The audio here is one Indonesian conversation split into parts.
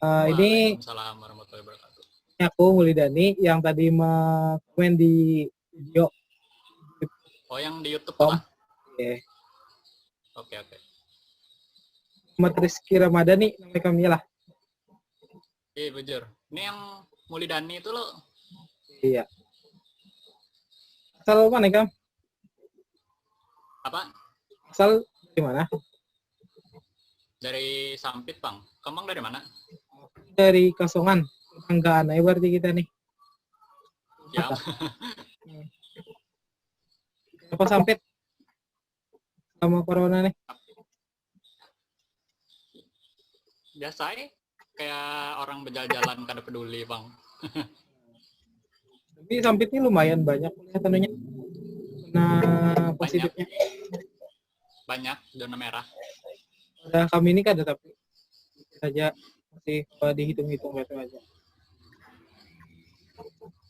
Ini Waalaikumsalam warahmatullahi wabarakatuh. aku Mulidani yang tadi komen di video Oh, yang di YouTube tuh Tom. kah? Oke. Oke, oke. Muhammad Rizky Ramadhani namanya kami lah. Iya, bujur. Ini yang Mulidani itu lo. Iya. Asal mana Kam? Apa? Asal di mana? Dari Sampit, Bang. Kembang dari mana? Dari Kasongan. Tetanggaan aja berarti kita nih. Ya. Apa Sampit? Sama corona nih. Biasa ya. Kayak orang berjalan-jalan kada peduli, Bang. Tapi Sampit ini lumayan banyak kelihatannya. Nah, positifnya. Banyak zona merah. Udah kami ini kan ada tapi saja masih dihitung-hitung gitu aja.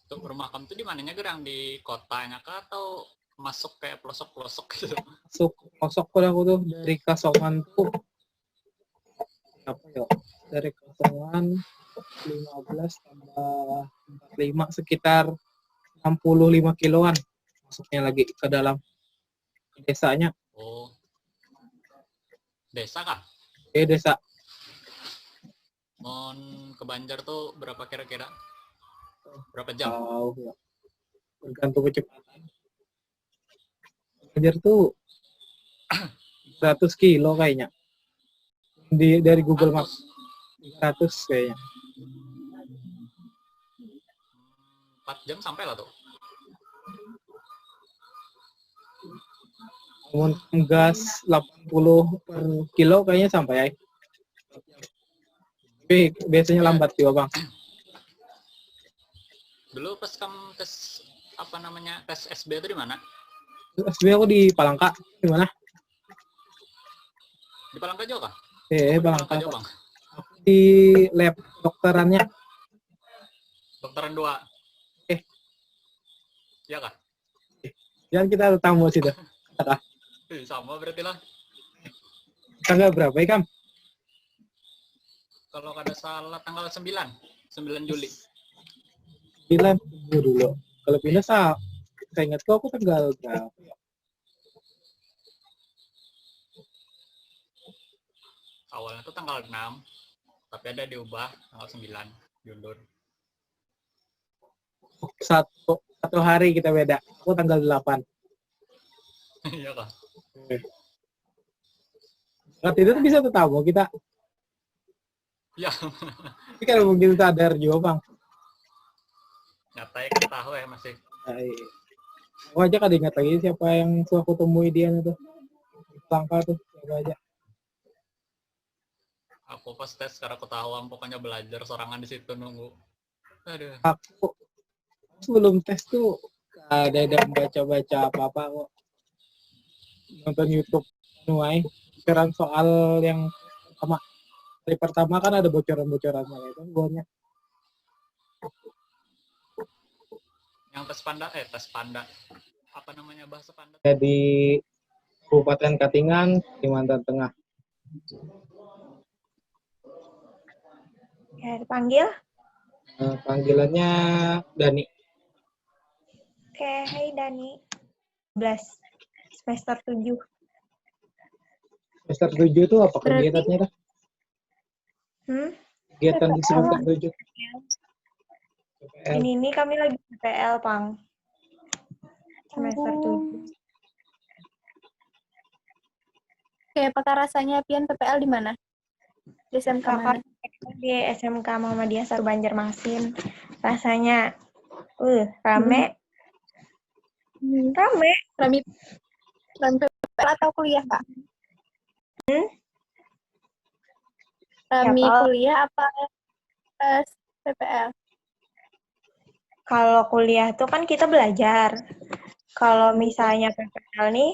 Untuk rumah kamu tuh di mananya Gerang? Di kotanya kah atau masuk kayak pelosok-pelosok gitu? Masuk pelosok aku tuh dari Kasongan tuh apa ya? Dari Kasongan 15 tambah 45 sekitar 65 kiloan masuknya lagi ke dalam desanya. Oh. Desa kah? Desa. Mon ke Banjar tuh berapa kira-kira? Berapa jam? Ya. Bergantung kecepatan. Banjar tuh 100 kilo kayaknya. Dari Google Maps 100 kayaknya. 4 jam sampai lah tuh. Gas 80 per kilo kayaknya sampai ya. Tapi biasanya lambat juga Bang. Dulu pas kamu tes apa namanya tes SB itu di mana? SB aku di Palangka. Di mana? Di Palangka juga kah? Palangka. Juga, Bang. Di lab dokterannya. Dokteran 2. Iya kah? Jangan kita tamu situ. Sama berarti lah. Tanggal berapa ya, Kam? Kalau kada salah tanggal 9 Juli. 9 dulu. Kalau pindah saya ingat aku tanggal berapa ya? Awalnya tuh tanggal 6, tapi ada diubah tanggal 9, diundur. Satu hari kita beda. Aku tanggal 8. Iya kah? Saat itu tuh bisa tahu kita. Ya. Tapi kalau mungkin sadar juga, Bang. Nyatanya kan tahu ya masih. Aku aja kada ingat lagi siapa yang aku temui dia itu. Langka tuh, siapa aja. Aku pas tes sekarang ketahuan pokoknya belajar sorangan di situ nunggu. Aduh. Aku sebelum tes tuh ada baca-baca apa-apa kok. Nonton YouTube nuai sekarang soal yang pertama kan ada bocoran-bocorannya itu banyak. Yang tes panda apa namanya bahasa panda? Di Kabupaten Katingan, Kalimantan Tengah. Ya, dipanggil? Panggilannya Dani. Oke, hai Dani. 11 semester 7. Semester 7 itu apa kegiatannya dah? Kegiatan di semester 7. Ini kami lagi PPL, Pang. Semester 7. Oke, apakah rasanya pian PPL di mana? Di SMK mana? Di SMK Muhammadiyah Saru Banjarmasin. Rasanya rame. Rame PPL atau kuliah, Kak? Rame Ya, kuliah apa PPL? Kalau kuliah tuh kan kita belajar. Kalau misalnya PPL nih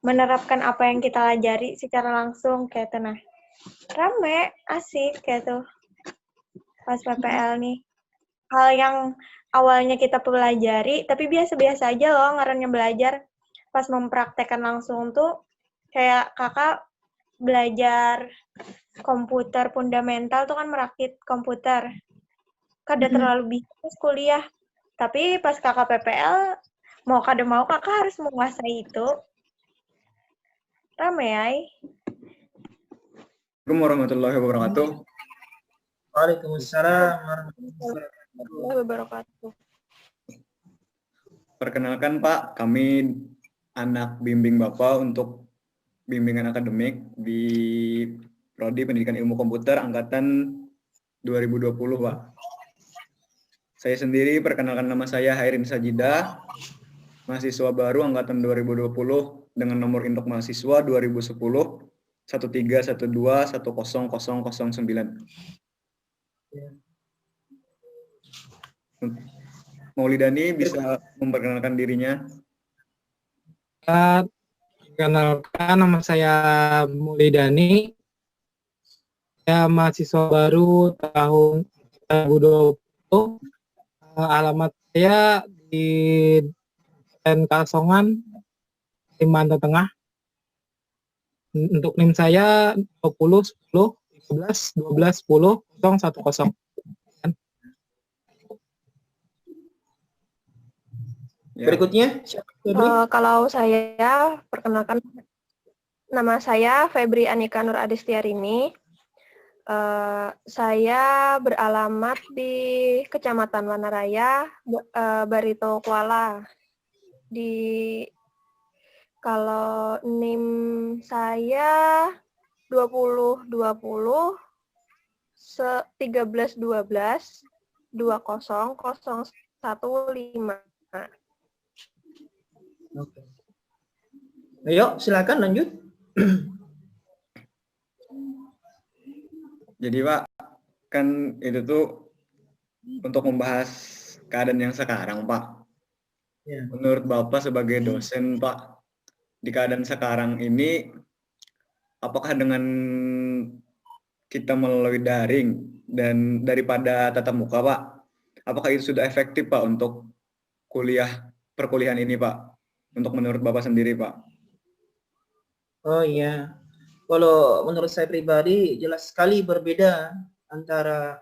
menerapkan apa yang kita pelajari secara langsung kayak itu nah. Rame, asik kayak tuh. Pas PPL nih. Hal yang awalnya kita pelajari tapi biasa-biasa aja loh ngarannya belajar. Pas mempraktekkan langsung tuh kayak kakak belajar komputer fundamental tuh kan merakit komputer. Kada terlalu bisa pas kuliah. Tapi pas kakak PPL, mau kada mau kakak harus menguasai itu. Rame ya. Assalamualaikum warahmatullahi wabarakatuh. Waalaikumsalam warahmatullahi wabarakatuh. Perkenalkan Pak, kami anak bimbing Bapak untuk bimbingan akademik di Prodi Pendidikan Ilmu Komputer angkatan 2020, Pak. Saya sendiri perkenalkan, nama saya Hairin Sajidah, mahasiswa baru angkatan 2020 dengan nomor induk mahasiswa 2010 1312 10009. Maulidani bisa memperkenalkan dirinya. Perkenalkan, nama saya Maulidani. Saya mahasiswa baru tahun 2020. Alamat saya di SN Kalsongan, Kalimantan Tengah. Untuk NIM saya 20 10 11 12 10 010. Ya. Berikutnya, Kalau saya, perkenalkan, nama saya Febri Anika Nur Adistiarini. Saya beralamat di Kecamatan Wanaraya, Barito Kuala. Kalau NIM saya 20 20 13 12 20 0115. oke. Ayo, silakan lanjut. Jadi Pak, kan itu tuh untuk membahas keadaan yang sekarang Pak. Ya. Menurut Bapak sebagai dosen Pak, di keadaan sekarang ini, apakah dengan kita melalui daring dan daripada tatap muka Pak, apakah itu sudah efektif Pak untuk perkuliahan ini Pak? Untuk menurut Bapak sendiri Pak? Oh iya, kalau menurut saya pribadi jelas sekali berbeda antara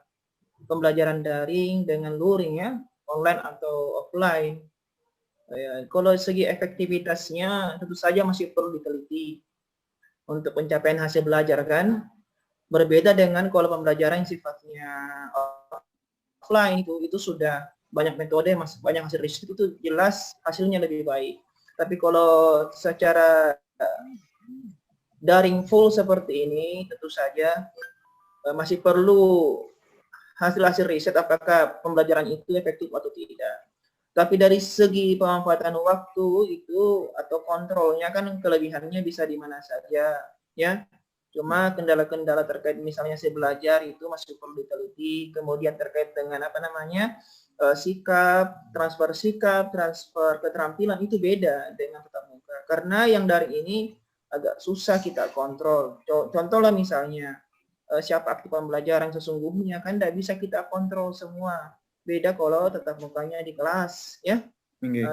pembelajaran daring dengan luring ya, online atau offline. Ya, kalau segi efektivitasnya tentu saja masih perlu diteliti untuk pencapaian hasil belajar kan. Berbeda dengan kalau pembelajaran yang sifatnya offline itu sudah banyak metode, banyak hasil riset, itu jelas hasilnya lebih baik. Tapi kalau secara daring full seperti ini, tentu saja masih perlu hasil-hasil riset apakah pembelajaran itu efektif atau tidak. Tapi dari segi pemanfaatan waktu itu atau kontrolnya kan kelebihannya bisa di mana saja, ya. Cuma kendala-kendala terkait misalnya saya belajar itu masih perlu diteliti. Kemudian terkait dengan sikap, transfer keterampilan itu beda dengan tatap muka. Karena yang dari ini agak susah kita kontrol. Contoh lah misalnya, siapa aktif pembelajaran sesungguhnya kan tidak bisa kita kontrol semua. Beda kalau tatap mukanya di kelas, ya.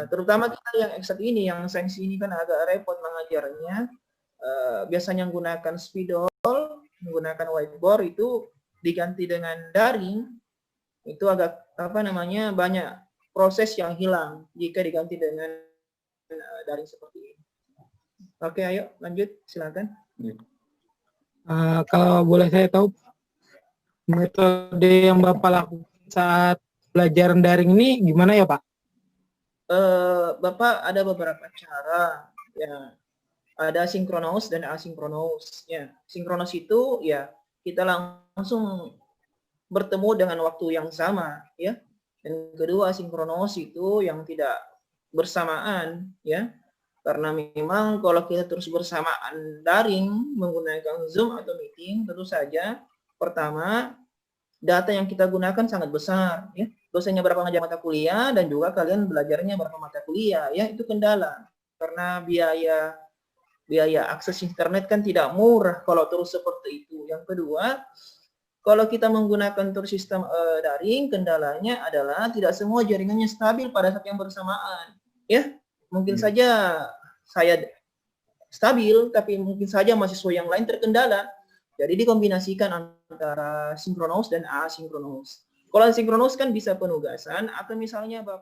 Terutama kita yang eksak ini, yang sains ini kan agak repot mengajarnya. Biasanya menggunakan spidol, menggunakan whiteboard itu diganti dengan daring. Itu agak banyak proses yang hilang jika diganti dengan daring seperti ini. Oke, ayo lanjut, silakan. Kalau boleh saya tahu, metode yang Bapak lakukan saat pelajaran daring ini gimana ya Pak? Bapak ada beberapa cara, ya. Ada sinkronus dan asinkronus. Ya, sinkronus itu ya kita langsung bertemu dengan waktu yang sama, ya. Dan kedua, asinkronus itu yang tidak bersamaan, ya. Karena memang kalau kita terus bersamaan daring menggunakan Zoom atau meeting, tentu saja pertama data yang kita gunakan sangat besar, ya. Dosennya berapa ngajar mata kuliah dan juga kalian belajarnya berapa mata kuliah, ya. Itu kendala. Karena biaya akses internet kan tidak murah kalau terus seperti itu. Yang kedua, kalau kita menggunakan terus sistem daring, kendalanya adalah tidak semua jaringannya stabil pada saat yang bersamaan. Ya, mungkin saja saya stabil, tapi mungkin saja mahasiswa yang lain terkendala. Jadi dikombinasikan antara sinkronus dan asinkronus. Kalau sinkronus kan bisa penugasan atau misalnya Bapak